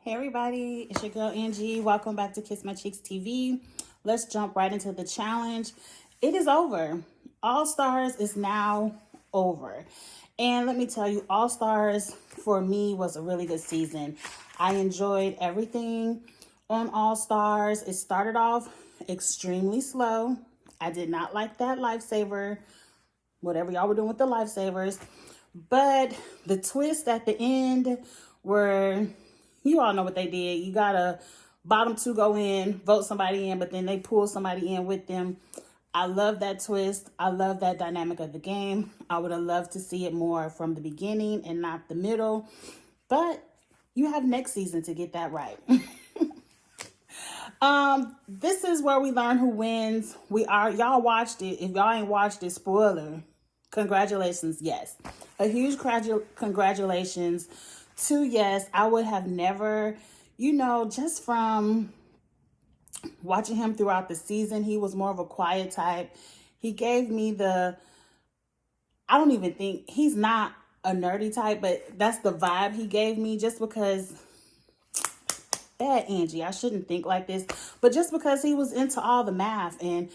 Hey everybody, it's your girl Angie. Welcome back to Kiss My Cheeks TV. Let's jump right into the challenge. It is over. All Stars is now over. And let me tell you, All Stars for me was a really good season. I enjoyed everything on All Stars. It started off extremely slow. I did not like that lifesaver, whatever y'all were doing with the lifesavers. But the twist at the end were, you all know what they did. You got a bottom two go in, vote somebody in, but then they pull somebody in with them. I love that twist. I love that dynamic of the game. I would have loved to see it more from the beginning and not the middle. But you have next season to get that right. This is where we learn who wins. Y'all watched it. If y'all ain't watched it, spoiler. Congratulations, yes. A huge congratulations to Yes. I would have never, just from watching him throughout the season, he was more of a quiet type. He gave me I don't even think, he's not a nerdy type, but that's the vibe he gave me just because, bad Angie, I shouldn't think like this, but just because he was into all the math, and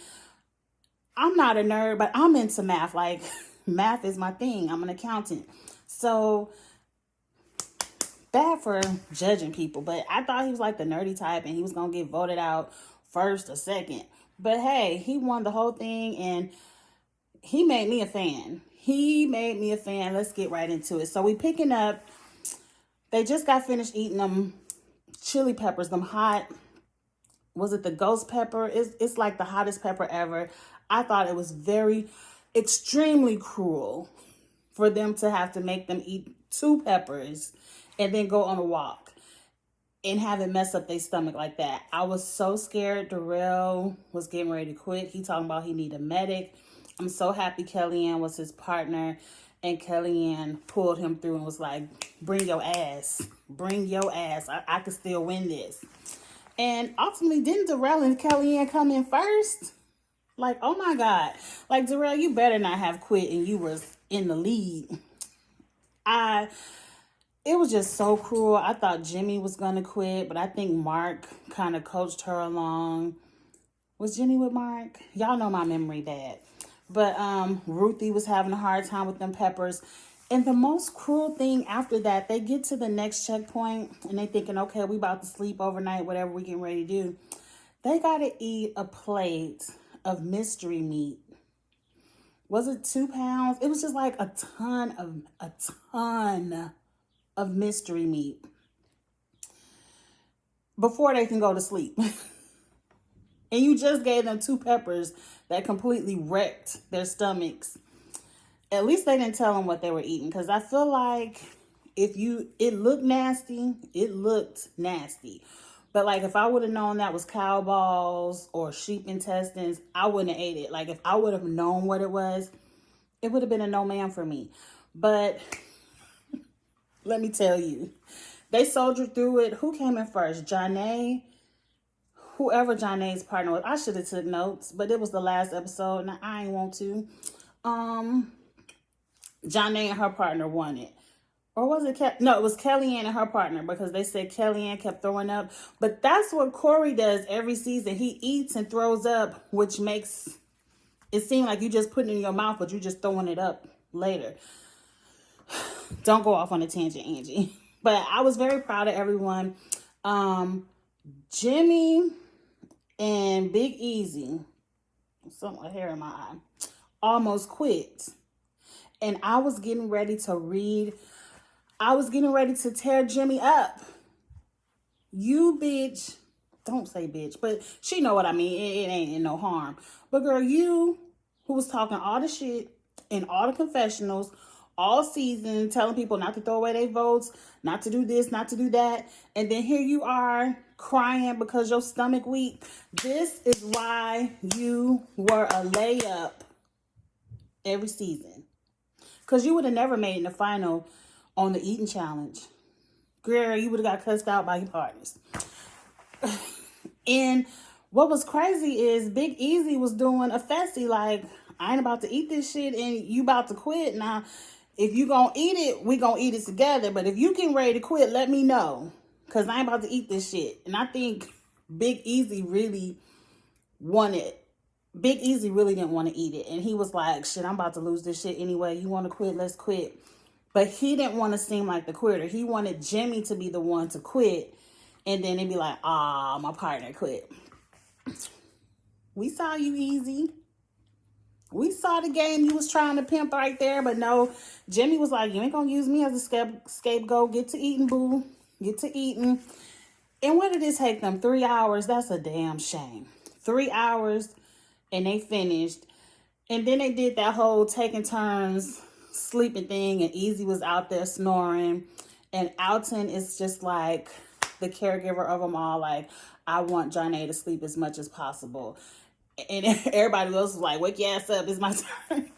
I'm not a nerd, but I'm into math. Like, math is my thing. I'm an accountant. So, bad for judging people, but I thought he was like the nerdy type and he was going to get voted out first or second. But hey, he won the whole thing and he made me a fan. Let's get right into it. So we picking up, they just got finished eating them chili peppers, them hot, was it the ghost pepper? It's like the hottest pepper ever. I thought it was extremely cruel for them to have to make them eat two peppers and then go on a walk and have it mess up their stomach like that. I was so scared. Darrell was getting ready to quit. He talking about he need a medic. I'm so happy Kellyanne was his partner, and Kellyanne pulled him through and was like, bring your ass. Bring your ass. I can still win this. And ultimately, didn't Darrell and Kellyanne come in first? Like, oh my God. Like, Darrell, you better not have quit and you was in the lead. It was just so cruel. I thought Jimmy was going to quit, but I think Mark kind of coached her along. Was Jimmy with Mark? Y'all know my memory bad. But Ruthie was having a hard time with them peppers. And the most cruel thing after that, they get to the next checkpoint and they thinking, okay, we about to sleep overnight, whatever we getting ready to do. They got to eat a plate of mystery meat. Was it 2 pounds? It was just like a ton of mystery meat before they can go to sleep. And you just gave them 2 peppers that completely wrecked their stomachs. At least they didn't tell them what they were eating, because I feel like it looked nasty. But like, if I would have known that was cow balls or sheep intestines, I wouldn't have ate it. Like, if I would have known what it was, it would have been a no man for me. But let me tell you, they soldiered through it. Who came in first? Janae? Whoever Janae's partner was. I should have took notes, but it was the last episode and I ain't want to. Janae and her partner won it. Or was it no, it was Kellyanne and her partner, because they said Kellyanne kept throwing up. But that's what Corey does every season. He eats and throws up, which makes it seem like you just put it in your mouth, but you just throwing it up later. Don't go off on a tangent, Angie. But I was very proud of everyone. Jimmy and Big Easy, something hair in my eye, almost quit. And I was getting ready to tear Jimmy up. You bitch, don't say bitch, but she know what I mean. It ain't in no harm. But girl, you who was talking all the shit in all the confessionals all season, telling people not to throw away their votes, not to do this, not to do that. And then here you are crying because your stomach weak. This is why you were a layup every season. Because you would have never made it in the final on the eating challenge. Girl, you would have got cussed out by your partners. And what was crazy is Big Easy was doing a festy like, I ain't about to eat this shit and you about to quit. Now, if you gonna eat it, we gonna eat it together. But if you getting ready to quit, let me know. because I ain't about to eat this shit. And I think Big Easy really wanted, Big Easy really didn't want to eat it. And he was like, shit, I'm about to lose this shit anyway. You want to quit? Let's quit. But he didn't want to seem like the quitter. He wanted Jimmy to be the one to quit. And then it'd be like, ah, my partner quit. We saw you, Easy. We saw the game you was trying to pimp right there. But no, Jimmy was like, you ain't going to use me as a scapegoat. Get to eating, boo. Get to eating. And what did it take them? 3 hours? That's a damn shame. 3 hours and they finished. And then they did that whole taking turns sleeping thing, and Easy was out there snoring. And Alton is just like the caregiver of them all. Like, I want Janae to sleep as much as possible. And everybody else was like, wake your ass up, it's my turn.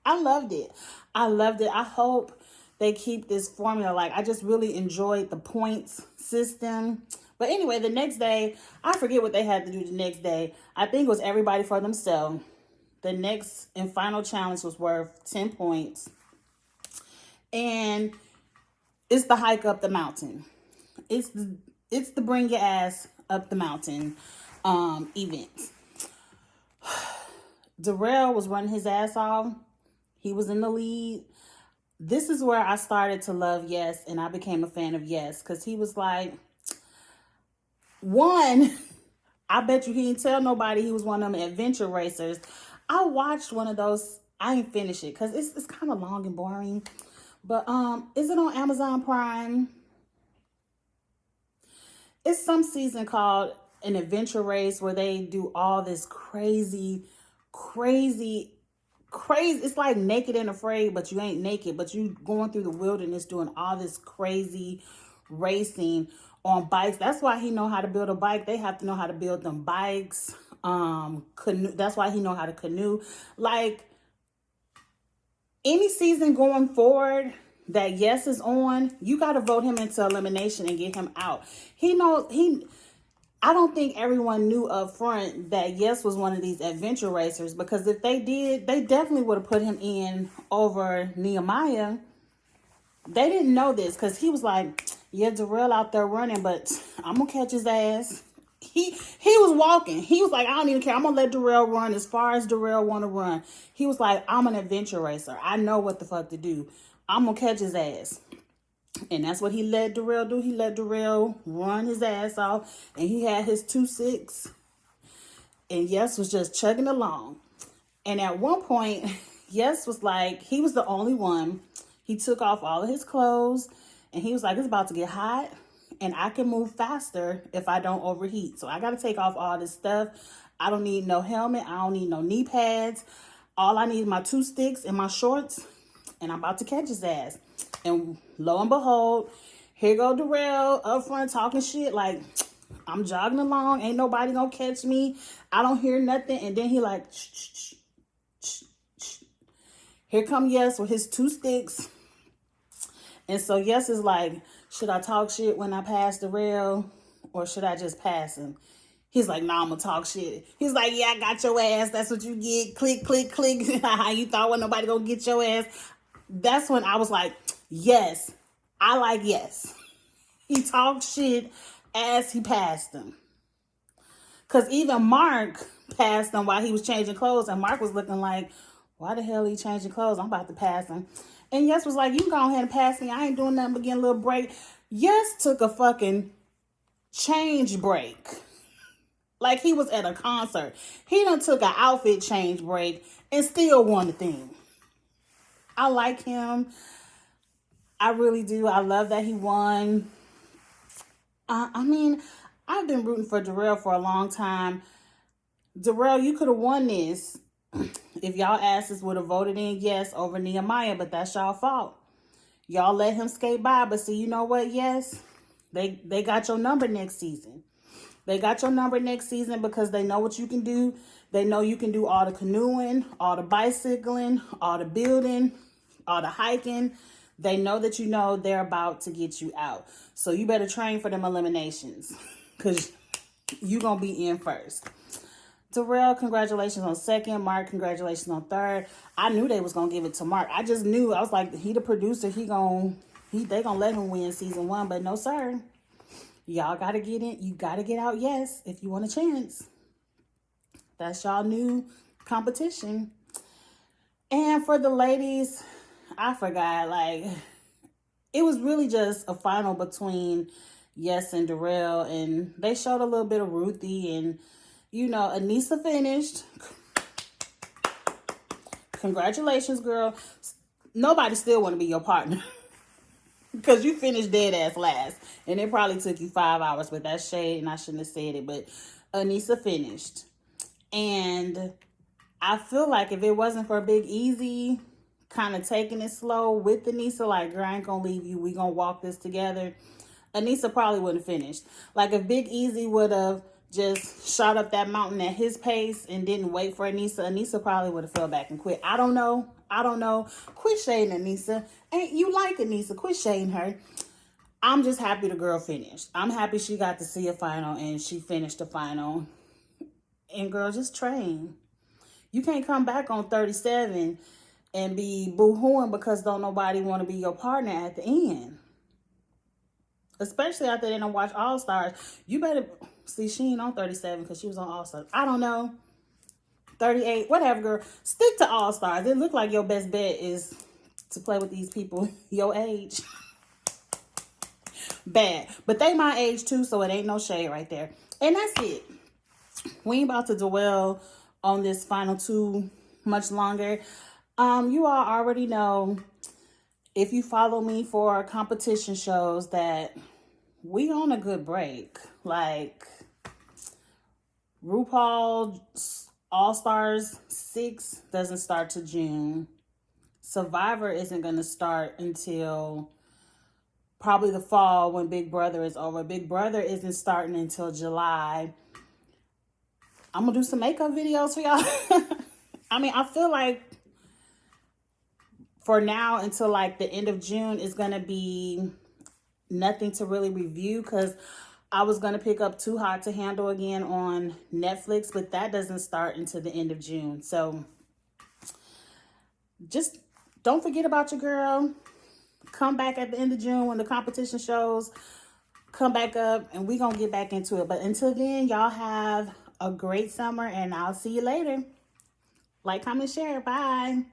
I loved it. I loved it. I hope they keep this formula. Like, I just really enjoyed the points system. But anyway, the next day, I forget what they had to do the next day. I think it was everybody for themselves. The next and final challenge was worth 10 points. And it's the hike up the mountain. It's the bring your ass up the mountain event. Darrell was running his ass off. He was in the lead. This is where I started to love Yes, and I became a fan of Yes, because he was like, one, I bet you he didn't tell nobody he was one of them adventure racers. I watched one of those. I ain't finished it because it's kind of long and boring. But is it on Amazon Prime? It's some season called an adventure race where they do all this crazy. It's like Naked and Afraid, but you ain't naked, but you going through the wilderness doing all this crazy racing on bikes. That's why he know how to build a bike. They have to know how to build them bikes. Canoe. That's why he know how to canoe. Like, any season going forward that Yes is on, you got to vote him into elimination and get him out. I don't think everyone knew up front that Yes was one of these adventure racers, because if they did, they definitely would have put him in over Nehemiah. They didn't know this because he was like, yeah, Darrell out there running, but I'm going to catch his ass. He was walking. He was like, I don't even care. I'm going to let Darrell run as far as Darrell want to run. He was like, I'm an adventure racer. I know what the fuck to do. I'm going to catch his ass. And that's what he let Darrell do. He let Darrell run his ass off. And he had his 2.6. And Yes was just chugging along. And at one point, Yes was like, he was the only one. He took off all of his clothes. And he was like, it's about to get hot. And I can move faster if I don't overheat. So I got to take off all this stuff. I don't need no helmet. I don't need no knee pads. All I need is my 2 sticks and my shorts. And I'm about to catch his ass. And lo and behold, here go Darrell up front talking shit. Like, I'm jogging along. Ain't nobody gonna catch me. I don't hear nothing. And then he like, shh, shh, shh, shh. Here come Yes with his 2 sticks. And so Yes is like, should I talk shit when I pass Darrell, or should I just pass him? He's like, nah, I'm gonna talk shit. He's like, yeah, I got your ass. That's what you get. Click, click, click. You thought wasn't nobody gonna get your ass. That's when I was like, yes, I like Yes. He talked shit as he passed him. Because even Mark passed him while he was changing clothes. And Mark was looking like, why the hell are you changing clothes? I'm about to pass him. And Yes was like, you can go ahead and pass me. I ain't doing nothing but getting a little break. Yes took a fucking change break. Like he was at a concert. He done took an outfit change break and still won the thing. I like him. I really do. I love that he won. I mean, I've been rooting for Darrell for a long time. Darrell, you could have won this if y'all asses would have voted in Yes over Nehemiah, but that's y'all fault. Y'all let him skate by, but see, you know what, Yes? They got your number next season. They got your number next season because they know what you can do. They know you can do all the canoeing, all the bicycling, all the building, all the hiking. They know that you know they're about to get you out. So you better train for them eliminations because you're going to be in first. Darrell, congratulations on second. Mark, congratulations on third. I knew they was going to give it to Mark. I just knew. I was like, he the producer. He going to They gonna let him win season 1, but no sir. Y'all gotta get in. You gotta get out, yes, if you want a chance. That's y'all new competition. And for the ladies, I forgot, like, it was really just a final between Yes and Darrell, and they showed a little bit of Ruthie, and Aneesa finished. Congratulations, girl. Nobody still want to be your partner because you finished dead ass last, and it probably took you 5 hours. But that's shade, and I shouldn't have said it. But Aneesa finished, and I feel like if it wasn't for Big Easy kind of taking it slow with Aneesa, like, girl, I ain't gonna leave you, we gonna walk this together, Aneesa probably wouldn't have finished. Like, if Big Easy would have just shot up that mountain at his pace and didn't wait for Aneesa probably would have fell back and quit. I don't know. Quit shading Aneesa. Ain't you like Aneesa? Quit shading her. I'm just happy the girl finished. I'm happy she got to see a final and she finished the final. And girl, just train. You can't come back on 37 and be boo-hooing because don't nobody want to be your partner at the end. Especially after they don't watch All-Stars. You better... See, she ain't on 37 because she was on All-Stars. I don't know. 38, whatever, girl. Stick to All-Stars. It look like your best bet is to play with these people your age. Bad. But they my age too, so it ain't no shade right there. And that's it. We ain't about to dwell on this final too much longer. You all already know, if you follow me for competition shows, that we on a good break. Like, RuPaul All-Stars 6 doesn't start to June. Survivor isn't going to start until probably the fall when Big Brother is over. Big Brother isn't starting until July. I'm going to do some makeup videos for y'all. I mean, I feel like for now until like the end of June is going to be nothing to really review, because I was going to pick up Too Hot to Handle again on Netflix, but that doesn't start until the end of June. So just don't forget about your girl. Come back at the end of June when the competition shows come back up, and we're going to get back into it. But until then, y'all have a great summer, and I'll see you later. Like, comment, share. Bye.